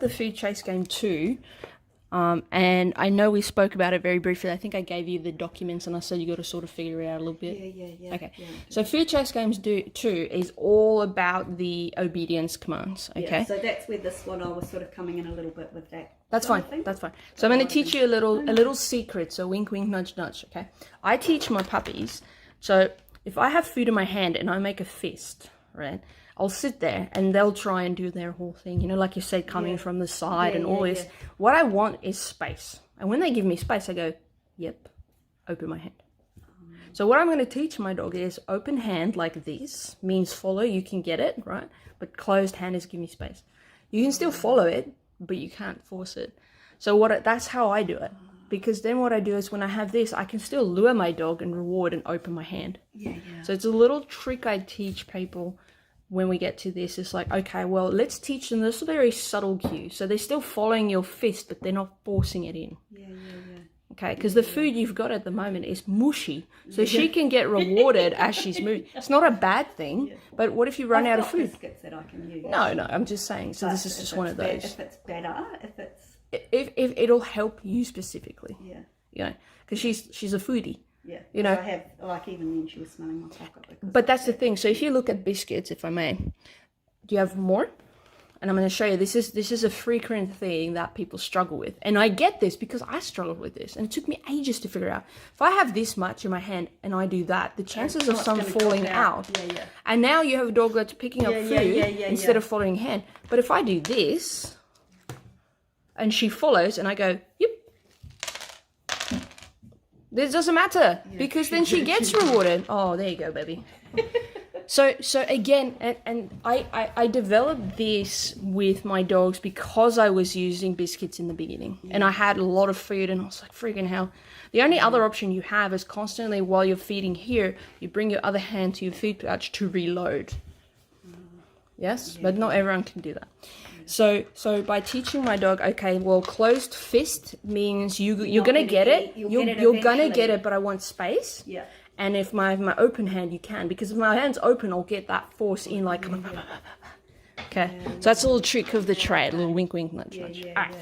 the food chase game too. And I know we spoke about it very briefly. I think I gave you the documents and I said you got to sort of figure it out a little bit. Yeah. Okay. Yeah. So food chase games too is all about the obedience commands. Okay. Yeah, so that's where this one I was sort of coming in a little bit with that. That's fine. That's fine. So I'm going to teach you a little secret. So wink, wink, nudge, nudge. Okay. I teach my puppies. So if I have food in my hand and I make a fist, right? I'll sit there and they'll try and do their whole thing, you know, like you said, coming from the side and all this. What I want is space. And when they give me space, I go, yep, open my hand. So what I'm going to teach my dog is open hand like this, means follow, you can get it, right? But closed hand is give me space. You can still follow it, but you can't force it. So that's how I do it. Because then what I do is when I have this, I can still lure my dog and reward and open my hand. So it's a little trick I teach people when we get to this. It's like, okay, well, let's teach them this very subtle cue. So they're still following your fist, but they're not forcing it in. Okay, because the food you've got at the moment is mushy. So she can get rewarded as she's moving. It's not a bad thing, but what if you run out of food? Biscuits that I can use. No, I'm just saying. So this is just one of those. If it's better, If it'll help you specifically. You know, because she's a foodie. You know, I have, like, even then she was smelling my pocket. But that's the thing. So if you look at biscuits, if I may, do you have more? And I'm going to show you. This is a frequent thing that people struggle with, and I get this because I struggled with this, and it took me ages to figure out. If I have this much in my hand and I do that, the chances of some falling out. And now you have a dog that's picking up food instead of following hand. But if I do this, and she follows, and I go, yep. This doesn't matter because then she gets rewarded. Oh, there you go, baby. So again, and I developed this with my dogs because I was using biscuits in the beginning, and I had a lot of food, and I was like, freaking hell. The only other option you have is constantly while you're feeding here, you bring your other hand to your food pouch to reload. Yes, but not everyone can do that. So by teaching my dog, okay, well, closed fist means you're gonna get it. You're gonna get it, but I want space. And if my open hand, you can, because if my hand's open, I'll get that force in, like, okay. So that's a little trick of the trade, a little wink, wink, nudge, nudge. All right.